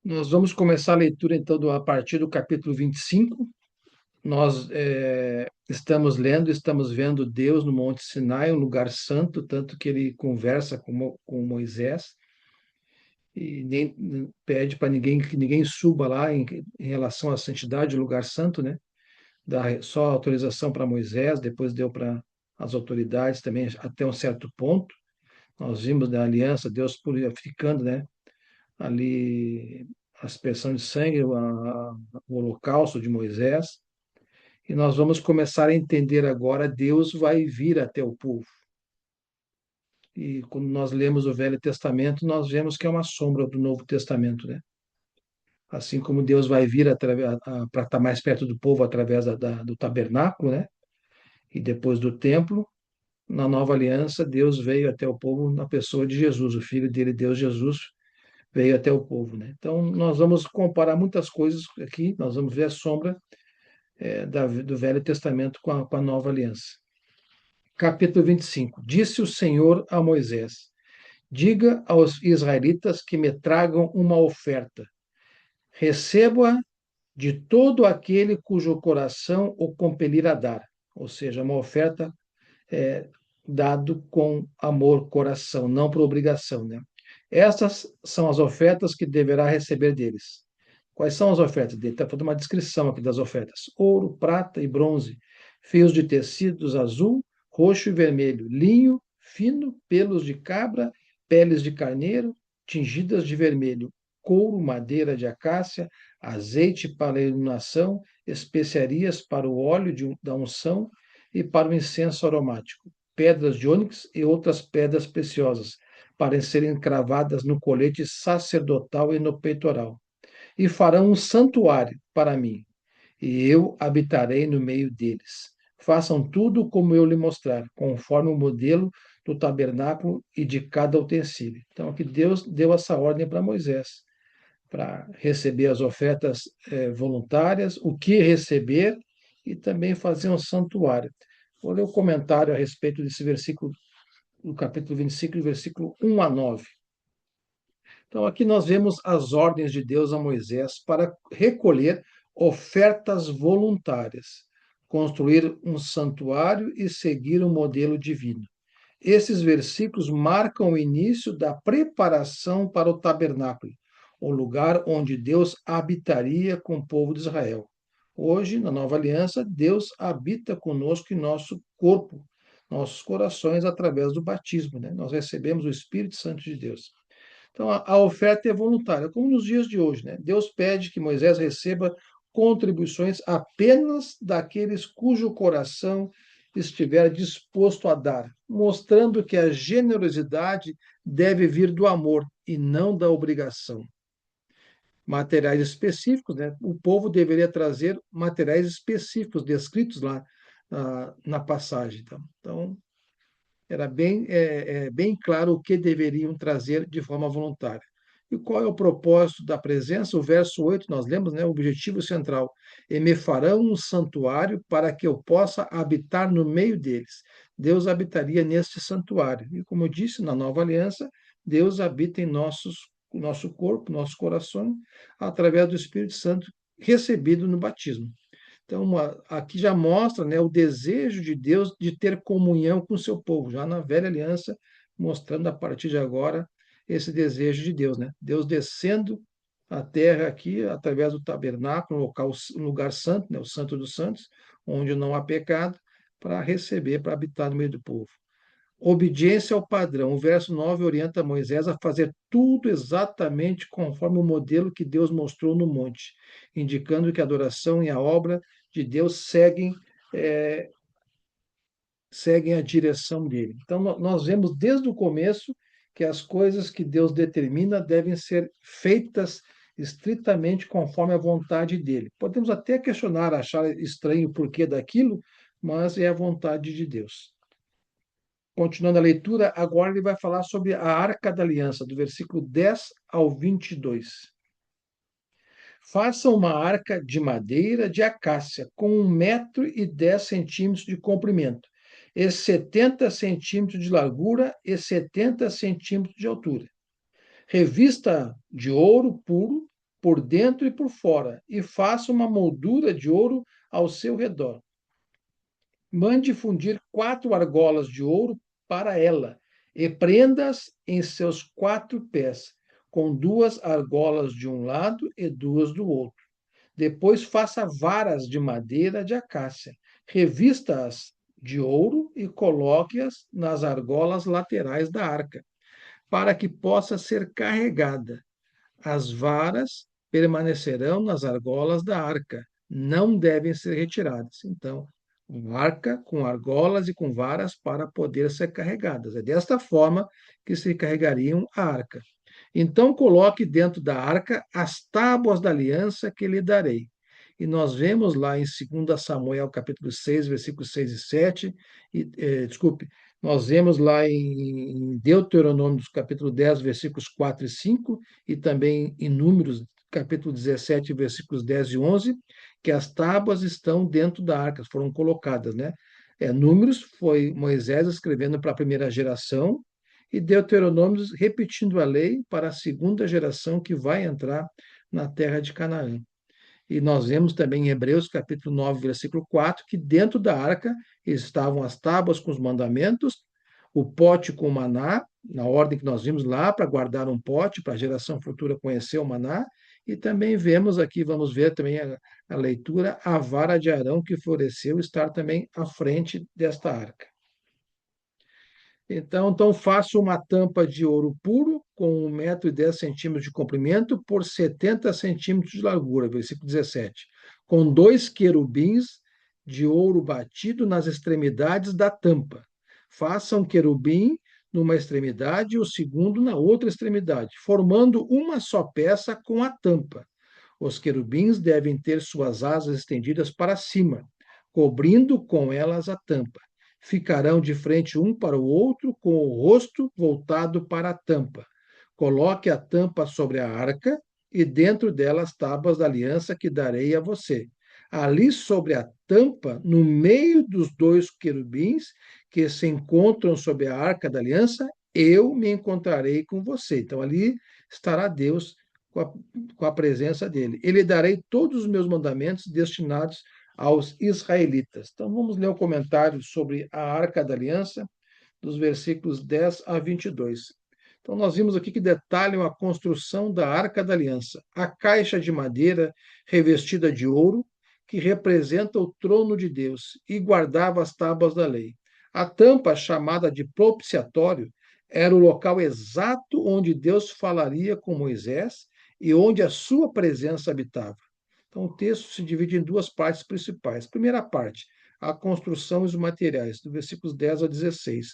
Nós vamos começar a leitura, então, a partir do capítulo 25. Nós estamos lendo, estamos vendo Deus no Monte Sinai, um lugar santo, tanto que ele conversa com Moisés e nem pede para ninguém que ninguém suba lá em relação à santidade do lugar santo, né? Dá só autorização para Moisés, depois deu para as autoridades também até um certo ponto. Nós vimos na aliança Deus purificando, né? Ali a aspersão de sangue, o holocausto de Moisés, e nós vamos começar a entender agora, Deus vai vir até o povo. E quando nós lemos o Velho Testamento, nós vemos que é uma sombra do Novo Testamento, né? Assim como Deus vai vir para estar mais perto do povo através do tabernáculo, né? E depois do templo, na nova aliança, Deus veio até o povo na pessoa de Jesus, o Filho dele, Deus Jesus, veio até o povo, né? Então, nós vamos comparar muitas coisas aqui, nós vamos ver a sombra do Velho Testamento com a Nova Aliança. Capítulo 25. Disse o Senhor a Moisés: Diga aos israelitas que me tragam uma oferta. Receba-a de todo aquele cujo coração o compelir a dar. Ou seja, uma oferta dado com amor, coração, não por obrigação, né? Essas são as ofertas que deverá receber deles. Quais são as ofertas dele? Está fazendo uma descrição aqui das ofertas: ouro, prata e bronze, fios de tecidos azul, roxo e vermelho, linho fino, pelos de cabra, peles de carneiro, tingidas de vermelho, couro, madeira de acácia, azeite para a iluminação, especiarias para o óleo da unção e para o incenso aromático, pedras de ônix e outras pedras preciosas, para serem cravadas no colete sacerdotal e no peitoral. E farão um santuário para mim, e eu habitarei no meio deles. Façam tudo como eu lhe mostrar, conforme o modelo do tabernáculo e de cada utensílio. Então, aqui Deus deu essa ordem para Moisés, para receber as ofertas voluntárias, o que receber e também fazer um santuário. Vou ler o comentário a respeito desse versículo, no capítulo 25, versículo 1 a 9. Então, aqui nós vemos as ordens de Deus a Moisés para recolher ofertas voluntárias, construir um santuário e seguir um modelo divino. Esses versículos marcam o início da preparação para o tabernáculo, o lugar onde Deus habitaria com o povo de Israel. Hoje, na nova aliança, Deus habita conosco em nosso corpo, nossos corações, através do batismo, né? Nós recebemos o Espírito Santo de Deus. Então, a oferta é voluntária, como nos dias de hoje, né? Deus pede que Moisés receba contribuições apenas daqueles cujo coração estiver disposto a dar, mostrando que a generosidade deve vir do amor e não da obrigação. Materiais específicos, né? O povo deveria trazer materiais específicos descritos lá na passagem. Então, era bem claro o que deveriam trazer de forma voluntária. E qual é o propósito da presença? O verso 8 nós lemos, né, o objetivo central: E me farão um santuário para que eu possa habitar no meio deles. Deus habitaria neste santuário. E como eu disse, na nova aliança, Deus habita em nosso corpo, nosso coração, através do Espírito Santo recebido no batismo. Então, aqui já mostra, né, o desejo de Deus de ter comunhão com o seu povo, já na velha aliança, mostrando a partir de agora esse desejo de Deus, né? Deus descendo à terra aqui através do tabernáculo, um lugar santo, né, o Santo dos Santos, onde não há pecado, para receber, para habitar no meio do povo. Obediência ao padrão. O verso 9 orienta Moisés a fazer tudo exatamente conforme o modelo que Deus mostrou no monte, indicando que a adoração e a obra de Deus seguem a direção dele. Então, nós vemos desde o começo que as coisas que Deus determina devem ser feitas estritamente conforme a vontade dele. Podemos até questionar, achar estranho o porquê daquilo, mas é a vontade de Deus. Continuando a leitura, agora ele vai falar sobre a Arca da Aliança, do versículo 10 ao 22. Faça uma arca de madeira de acácia, com 1,10 m de comprimento, e 70 centímetros de largura e 70 centímetros de altura. Revista de ouro puro, por dentro e por fora, e faça uma moldura de ouro ao seu redor. Mande fundir 4 argolas de ouro para ela, e prenda-as em seus 4 pés, com 2 argolas de um lado e 2 do outro. Depois faça varas de madeira de acácia, revista-as de ouro e coloque-as nas argolas laterais da arca, para que possa ser carregada. As varas permanecerão nas argolas da arca, não devem ser retiradas. Então, uma arca com argolas e com varas para poder ser carregadas. É desta forma que se carregariam a arca. Então coloque dentro da arca as tábuas da aliança que lhe darei. E nós vemos lá em 2 Samuel, capítulo 6, versículos 6 e 7, desculpe, nós vemos lá em Deuteronômio, capítulo 10, versículos 4 e 5, e também em Números, capítulo 17, versículos 10 e 11, que as tábuas estão dentro da arca, foram colocadas, né? Números foi Moisés escrevendo para a primeira geração, e Deuteronômio repetindo a lei para a segunda geração que vai entrar na terra de Canaã. E nós vemos também em Hebreus, capítulo 9, versículo 4, que dentro da arca estavam as tábuas com os mandamentos, o pote com o maná, na ordem que nós vimos lá, para guardar um pote, para a geração futura conhecer o maná, e também vemos aqui, vamos ver também a leitura, a vara de Arão que floresceu estar também à frente desta arca. Então faço uma tampa de ouro puro com 1,10 m de comprimento por 70 centímetros de largura, versículo 17, com 2 querubins de ouro batido nas extremidades da tampa. Faça um querubim numa extremidade e o segundo na outra extremidade, formando uma só peça com a tampa. Os querubins devem ter suas asas estendidas para cima, cobrindo com elas a tampa. Ficarão de frente um para o outro, com o rosto voltado para a tampa. Coloque a tampa sobre a arca e dentro dela as tábuas da aliança que darei a você. Ali sobre a tampa, no meio dos 2 querubins que se encontram sobre a arca da aliança, eu me encontrarei com você. Então ali estará Deus com a presença dele. Ele darei todos os meus mandamentos destinados aos israelitas. Então vamos ler o comentário sobre a Arca da Aliança, dos versículos 10 a 22. Então nós vimos aqui que detalham a construção da Arca da Aliança, a caixa de madeira revestida de ouro, que representa o trono de Deus e guardava as tábuas da lei. A tampa, chamada de propiciatório, era o local exato onde Deus falaria com Moisés e onde a sua presença habitava. Então, o texto se divide em 2 partes principais. Primeira parte, a construção e os materiais, do versículos 10 a 16.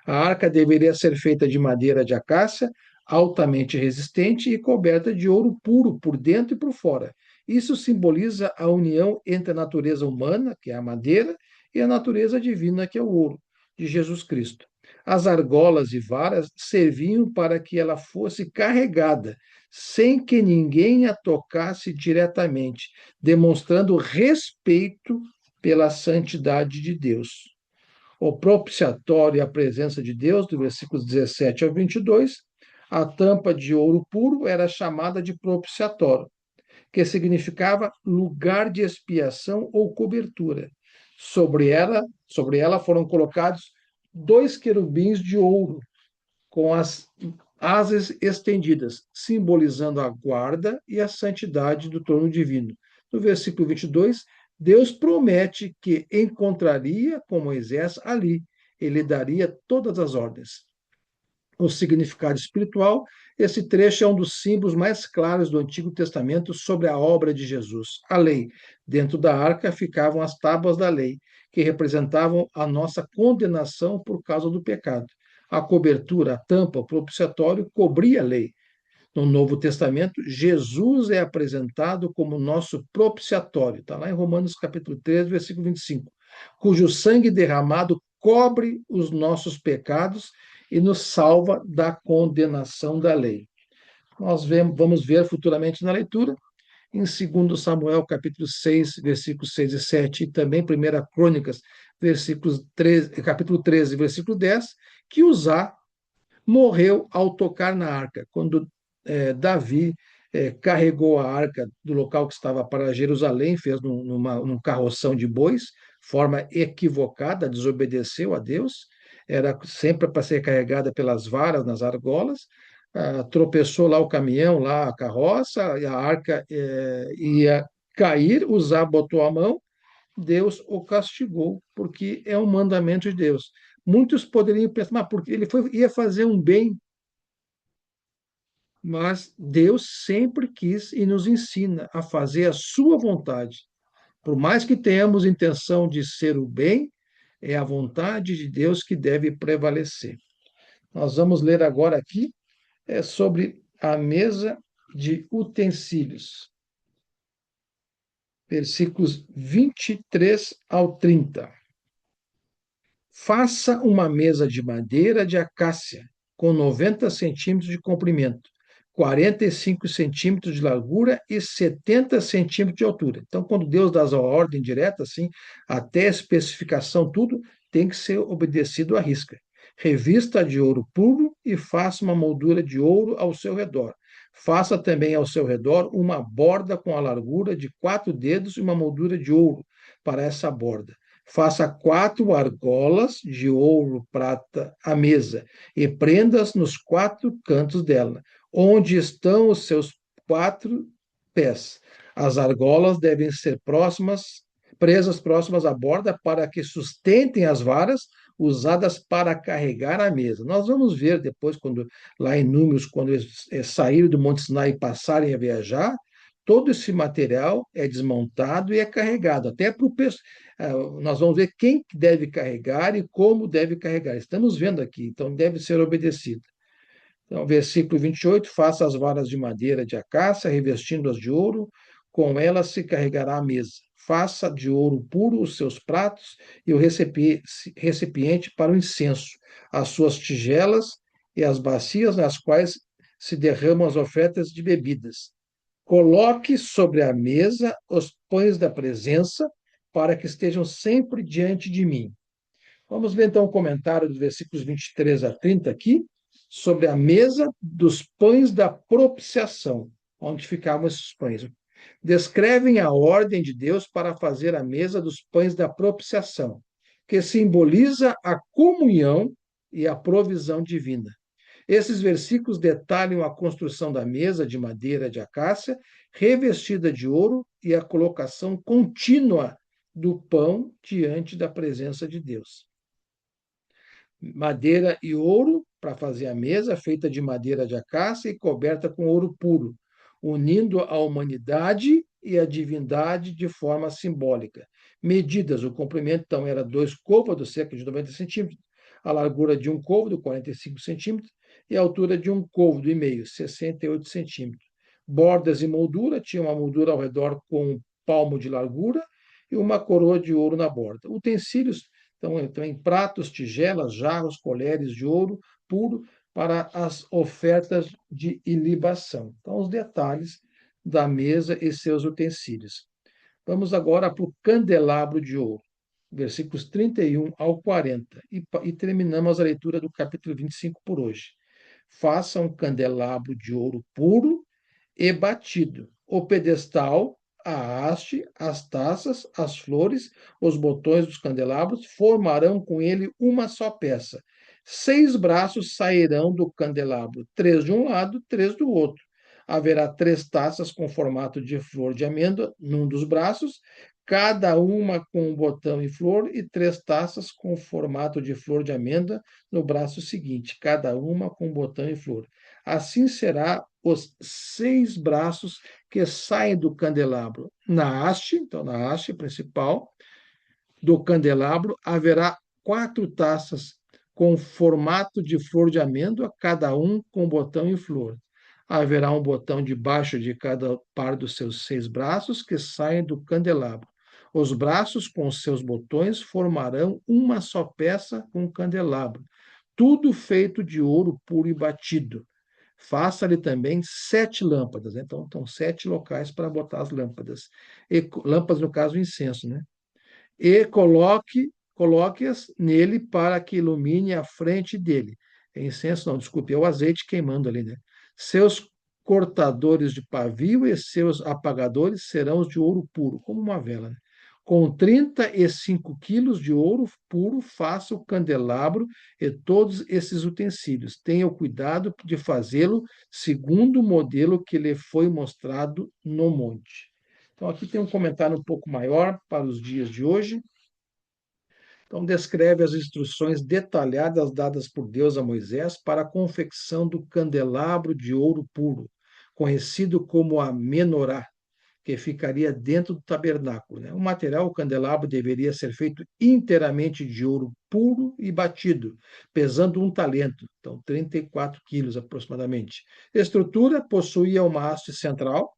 A arca deveria ser feita de madeira de acácia, altamente resistente e coberta de ouro puro por dentro e por fora. Isso simboliza a união entre a natureza humana, que é a madeira, e a natureza divina, que é o ouro, de Jesus Cristo. As argolas e varas serviam para que ela fosse carregada, sem que ninguém a tocasse diretamente, demonstrando respeito pela santidade de Deus. O propiciatório e a presença de Deus, do versículos 17 ao 22, a tampa de ouro puro era chamada de propiciatório, que significava lugar de expiação ou cobertura. Sobre ela foram colocados 2 querubins de ouro, com as asas estendidas, simbolizando a guarda e a santidade do trono divino. No versículo 22, Deus promete que encontraria com Moisés ali, ele daria todas as ordens. O significado espiritual, esse trecho é um dos símbolos mais claros do Antigo Testamento sobre a obra de Jesus. A lei. Dentro da arca ficavam as tábuas da lei, que representavam a nossa condenação por causa do pecado. A cobertura, a tampa, o propiciatório cobria a lei. No Novo Testamento, Jesus é apresentado como nosso propiciatório. Está lá em Romanos capítulo 3, versículo 25. Cujo sangue derramado cobre os nossos pecados e nos salva da condenação da lei. Nós vamos ver futuramente na leitura, em 2 Samuel, capítulo 6, versículos 6 e 7, e também 1 Crônicas, capítulo 13, versículo 10, que Uzá morreu ao tocar na arca, quando Davi carregou a arca do local que estava para Jerusalém, fez num carroção de bois, forma equivocada, desobedeceu a Deus, era sempre para ser carregada pelas varas nas argolas, tropeçou lá o caminhão, lá a carroça, e a arca ia cair, Uzá botou a mão, Deus o castigou, porque é um mandamento de Deus. Muitos poderiam pensar, mas porque ia fazer um bem, mas Deus sempre quis e nos ensina a fazer a sua vontade. Por mais que tenhamos intenção de ser o bem, é a vontade de Deus que deve prevalecer. Nós vamos ler agora aqui sobre a mesa de utensílios, versículos 23 ao 30. Faça uma mesa de madeira de acácia, com 90 centímetros de comprimento, 45 centímetros de largura e 70 centímetros de altura. Então, quando Deus dá a ordem direta, assim, até a especificação, tudo tem que ser obedecido à risca. Revista de ouro puro e faça uma moldura de ouro ao seu redor. Faça também ao seu redor uma borda com a largura de 4 dedos e uma moldura de ouro para essa borda. Faça 4 argolas de ouro, prata à mesa e prenda-as nos 4 cantos dela, onde estão os seus 4 pés. As argolas devem ser presas próximas à borda para que sustentem as varas usadas para carregar a mesa. Nós vamos ver depois, quando lá em Números, quando eles saíram do Monte Sinai e passarem a viajar, todo esse material é desmontado e é carregado, até para o nós vamos ver quem deve carregar e como deve carregar. Estamos vendo aqui, então deve ser obedecido. Então, versículo 28, faça as varas de madeira de acácia, revestindo-as de ouro, com elas se carregará a mesa. Faça de ouro puro os seus pratos e o recipiente para o incenso, as suas tigelas e as bacias nas quais se derramam as ofertas de bebidas. Coloque sobre a mesa os pães da presença, para que estejam sempre diante de mim. Vamos ver então o comentário dos versículos 23 a 30 aqui, sobre a mesa dos pães da propiciação, onde ficavam esses pães. Descrevem a ordem de Deus para fazer a mesa dos pães da propiciação, que simboliza a comunhão e a provisão divina. Esses versículos detalham a construção da mesa de madeira de acácia, revestida de ouro, e a colocação contínua do pão diante da presença de Deus. Madeira e ouro para fazer a mesa, feita de madeira de acácia e coberta com ouro puro, unindo a humanidade e a divindade de forma simbólica. Medidas: o comprimento então era 2 côvados, cerca de 90 centímetros, a largura de um côvado, 45 centímetros, e a altura de um côvado e meio, 68 centímetros. Bordas e moldura: tinha uma moldura ao redor com um palmo de largura e uma coroa de ouro na borda. Utensílios: então, em pratos, tigelas, jarros, colheres de ouro puro para as ofertas de ilibação. Então, os detalhes da mesa e seus utensílios. Vamos agora para o candelabro de ouro, versículos 31 ao 40, e terminamos a leitura do capítulo 25 por hoje. Faça um candelabro de ouro puro e batido. O pedestal, a haste, as taças, as flores, os botões dos candelabros formarão com ele uma só peça. 6 braços sairão do candelabro, 3 de um lado, 3 do outro. Haverá 3 taças com formato de flor de amêndoa num dos braços, cada uma com um botão e flor, e 3 taças com formato de flor de amêndoa no braço seguinte, cada uma com um botão e flor. Assim será os 6 braços que saem do candelabro. Na haste, então na haste principal do candelabro, haverá 4 taças com formato de flor de amêndoa, cada um com botão e flor. Haverá um botão debaixo de cada par dos seus 6 braços que saem do candelabro. Os braços com seus botões formarão uma só peça com o candelabro, tudo feito de ouro puro e batido. Faça-lhe também 7 lâmpadas, né? Então, 7 locais para botar as lâmpadas. Lâmpadas, no caso, incenso, né? E coloque-as nele para que ilumine a frente dele. É incenso, não, desculpe, é o azeite queimando ali, né? Seus cortadores de pavio e seus apagadores serão os de ouro puro, como uma vela, né? Com 35 quilos de ouro puro, faça o candelabro e todos esses utensílios. Tenha o cuidado de fazê-lo segundo o modelo que lhe foi mostrado no monte. Então, aqui tem um comentário um pouco maior para os dias de hoje. Então, descreve as instruções detalhadas dadas por Deus a Moisés para a confecção do candelabro de ouro puro, conhecido como a menorá, que ficaria dentro do tabernáculo, né? O material, o candelabro, deveria ser feito inteiramente de ouro puro e batido, pesando 1 talento, então 34 quilos aproximadamente. A estrutura possuía uma haste central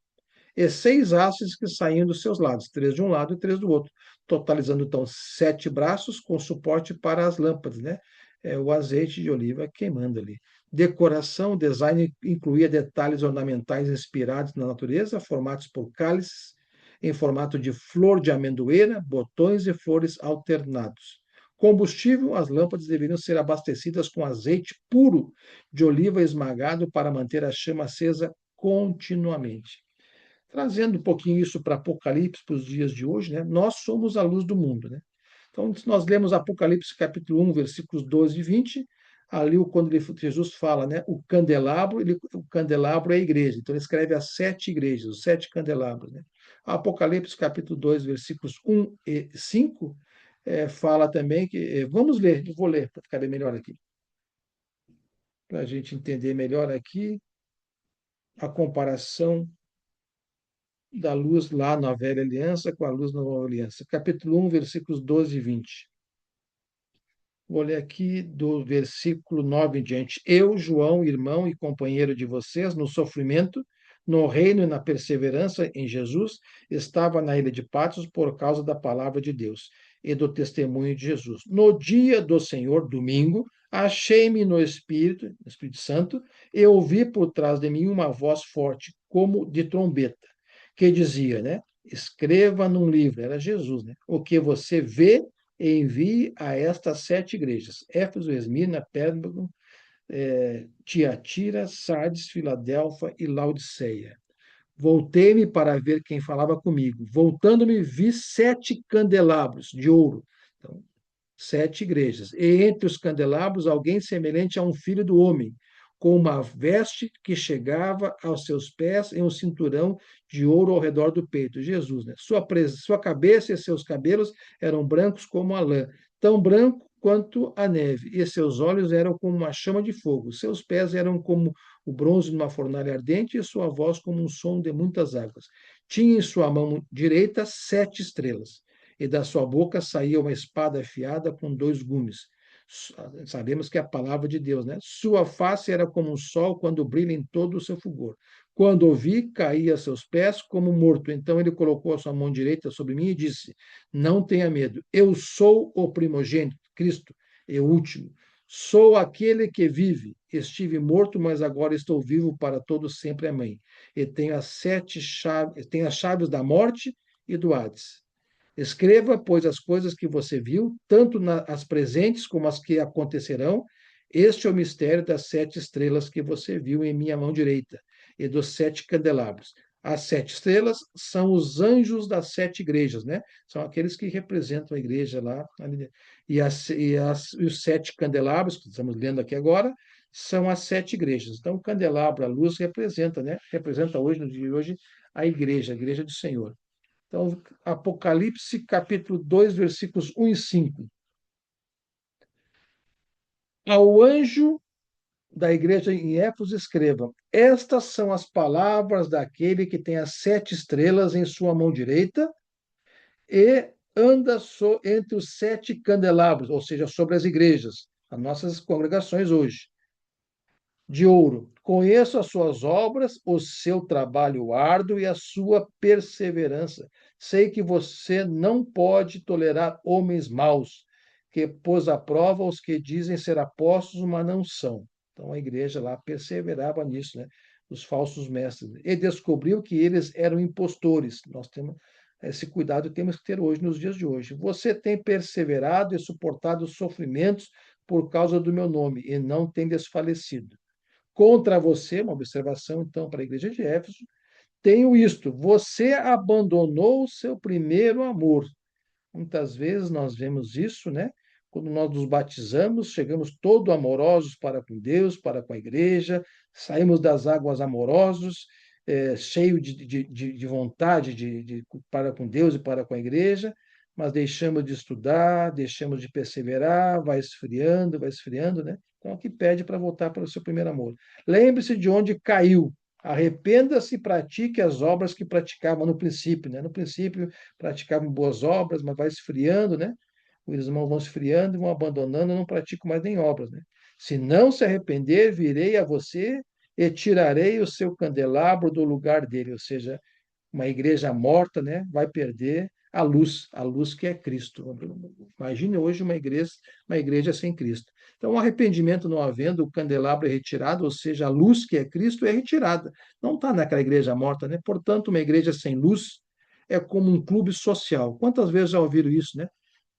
e 6 hastes que saíam dos seus lados, 3 de um lado e 3 do outro, totalizando então 7 braços com suporte para as lâmpadas, né? O azeite de oliva queimando ali. Decoração, design incluía detalhes ornamentais inspirados na natureza, formados por cálices em formato de flor de amendoeira, botões e flores alternados. Combustível, as lâmpadas deveriam ser abastecidas com azeite puro de oliva esmagado para manter a chama acesa continuamente. Trazendo um pouquinho isso para Apocalipse, para os dias de hoje, né? Nós somos a luz do mundo, né? Então, se nós lemos Apocalipse capítulo 1, versículos 12 e 20, ali quando Jesus fala, né, o candelabro, o candelabro é a igreja. Então ele escreve as 7 igrejas, os 7 candelabros, né? Apocalipse capítulo 2, versículos 1 e 5, fala também que, vamos ler, eu vou ler para ficar bem melhor aqui, para a gente entender melhor aqui a comparação da luz lá na velha aliança com a luz na nova aliança. Capítulo 1, versículos 12 e 20. Vou ler aqui do versículo 9 em diante. Eu, João, irmão e companheiro de vocês no sofrimento, no reino e na perseverança em Jesus, estava na ilha de Patmos por causa da palavra de Deus e do testemunho de Jesus. No dia do Senhor, domingo, achei-me no Espírito Santo, e ouvi por trás de mim uma voz forte, como de trombeta, que dizia, né? Escreva num livro, era Jesus, né? O que você vê e envie a estas 7 igrejas: Éfeso, Esmirna, Pérgamo, Tiatira, Sardes, Filadélfia e Laodiceia. Voltei-me para ver quem falava comigo. Voltando-me, vi 7 candelabros de ouro. Então, 7 igrejas. E entre os candelabros, alguém semelhante a um filho do homem, com uma veste que chegava aos seus pés e um cinturão de ouro ao redor do peito. Jesus, né? Sua cabeça e seus cabelos eram brancos como a lã, tão branco quanto a neve, e seus olhos eram como uma chama de fogo. Seus pés eram como o bronze numa fornalha ardente, e sua voz como um som de muitas águas. Tinha em sua mão direita 7 estrelas, e da sua boca saía uma espada afiada com 2 gumes. Sabemos que é a palavra de Deus, né? Sua face era como um sol quando brilha em todo o seu fulgor. Quando o vi, caí a seus pés como morto. Então ele colocou a sua mão direita sobre mim e disse: Não tenha medo, eu sou o primogênito, Cristo, e o último. Sou aquele que vive. Estive morto, mas agora estou vivo para todo sempre. Amém. E tenho tenho as chaves da morte e do Hades. Escreva, pois, as coisas que você viu, tanto as presentes como as que acontecerão. Este é o mistério das 7 estrelas que você viu em minha mão direita e dos 7 candelabros. As 7 estrelas são os anjos das 7 igrejas, né? São aqueles que representam a igreja lá. E os 7 candelabros, que estamos lendo aqui agora, são as 7 igrejas. Então, o candelabro, a luz, representa, né? Representa hoje, no dia de hoje, a igreja do Senhor. Então, Apocalipse, capítulo 2, versículos 1 e 5. Ao anjo da igreja em Éfeso, escreva: Estas são as palavras daquele que tem as 7 estrelas em sua mão direita e anda entre os 7 candelabros, ou seja, sobre as igrejas, as nossas congregações hoje, de ouro. Conheço as suas obras, o seu trabalho árduo e a sua perseverança. Sei que você não pode tolerar homens maus, que pôs à prova os que dizem ser apóstolos, mas não são. Então a igreja lá perseverava nisso, né? Os falsos mestres. E descobriu que eles eram impostores. Nós temos esse cuidado, temos que ter hoje, nos dias de hoje. Você tem perseverado e suportado os sofrimentos por causa do meu nome e não tem desfalecido. contra você, uma observação então para a igreja de Éfeso, tenho isto: você abandonou o seu primeiro amor. Muitas vezes nós vemos isso, né? Quando nós nos batizamos, chegamos todo amorosos para com Deus, para com a igreja, saímos das águas amorosos, cheio de vontade para com Deus e para com a igreja, mas deixamos de estudar, deixamos de perseverar, vai esfriando, né? Então aqui pede para voltar para o seu primeiro amor. Lembre-se de onde caiu. Arrependa-se e pratique as obras que praticava no princípio, né? No princípio praticavam boas obras, mas vai esfriando, né? Os irmãos vão esfriando e vão abandonando, não praticam mais nem obras, né? Se não se arrepender, virei a você e tirarei o seu candelabro do lugar dele, ou seja, uma igreja morta, né, vai perder a luz que é Cristo. Imagine hoje uma igreja sem Cristo. Então, o arrependimento não havendo, o candelabro é retirado, ou seja, a luz que é Cristo é retirada. Não está naquela igreja morta, né? Portanto, uma igreja sem luz é como um clube social. Quantas vezes já ouviram isso, né?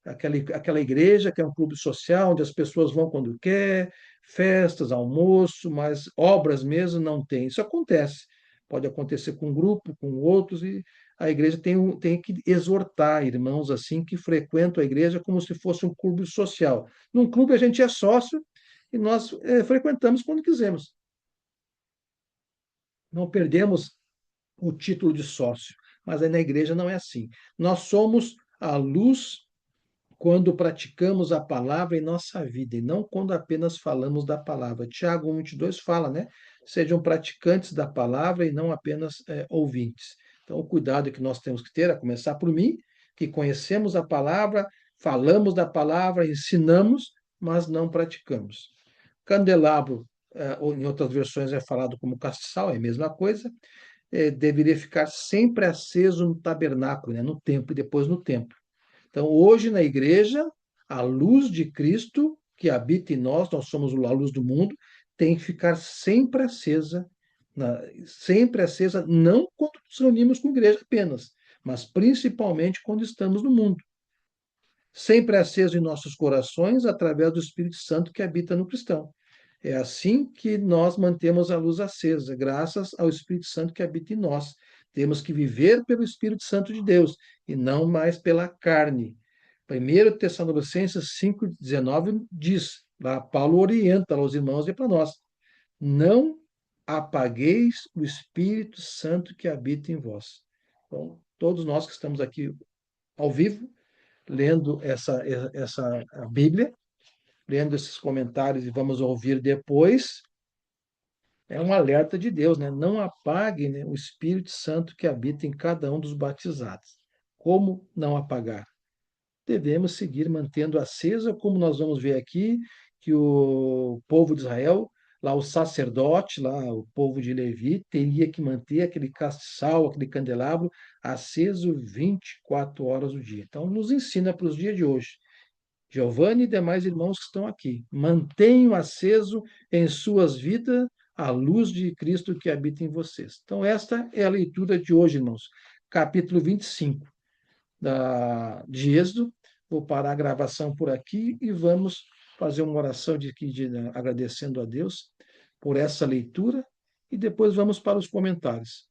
Aquela igreja que é um clube social, onde as pessoas vão quando quer, festas, almoço, mas obras mesmo não tem. Isso acontece. Pode acontecer com um grupo, com outros, e a igreja tem que exortar irmãos assim que frequentam a igreja como se fosse um clube social. Num clube a gente é sócio e nós frequentamos quando quisermos. Não perdemos o título de sócio, mas aí na igreja não é assim. Nós somos a luz quando praticamos a palavra em nossa vida e não quando apenas falamos da palavra. Tiago 1:22 fala, né? Sejam praticantes da palavra e não apenas ouvintes. Então, o cuidado que nós temos que ter, a começar por mim, que conhecemos a palavra, falamos da palavra, ensinamos, mas não praticamos. Candelabro, ou em outras versões é falado como castiçal, é a mesma coisa, deveria ficar sempre aceso no tabernáculo, né? No templo e depois no templo. Então, hoje na igreja, a luz de Cristo que habita em nós, nós somos a luz do mundo, tem que ficar sempre acesa, não quando nos reunimos com a igreja apenas, mas principalmente quando estamos no mundo. Sempre aceso em nossos corações através do Espírito Santo que habita no cristão. É assim que nós mantemos a luz acesa, graças ao Espírito Santo que habita em nós. Temos que viver pelo Espírito Santo de Deus e não mais pela carne. 1 Tessalonicenses 5,19 diz, lá Paulo orienta aos irmãos e para nós, não apagueis o Espírito Santo que habita em vós. Então, todos nós que estamos aqui ao vivo, lendo essa a Bíblia, lendo esses comentários e vamos ouvir depois, é um alerta de Deus, né? Não apague, né, o Espírito Santo que habita em cada um dos batizados. Como não apagar? Devemos seguir mantendo acesa, como nós vamos ver aqui, que o povo de Israel, lá o sacerdote, lá o povo de Levi, teria que manter aquele castiçal, aquele candelabro aceso 24 horas do dia. Então, nos ensina para os dias de hoje. Giovanni e demais irmãos que estão aqui, mantenham aceso em suas vidas a luz de Cristo que habita em vocês. Então, esta é a leitura de hoje, irmãos. Capítulo 25 de Êxodo. Vou parar a gravação por aqui e vamos fazer uma oração agradecendo a Deus por essa leitura e depois vamos para os comentários.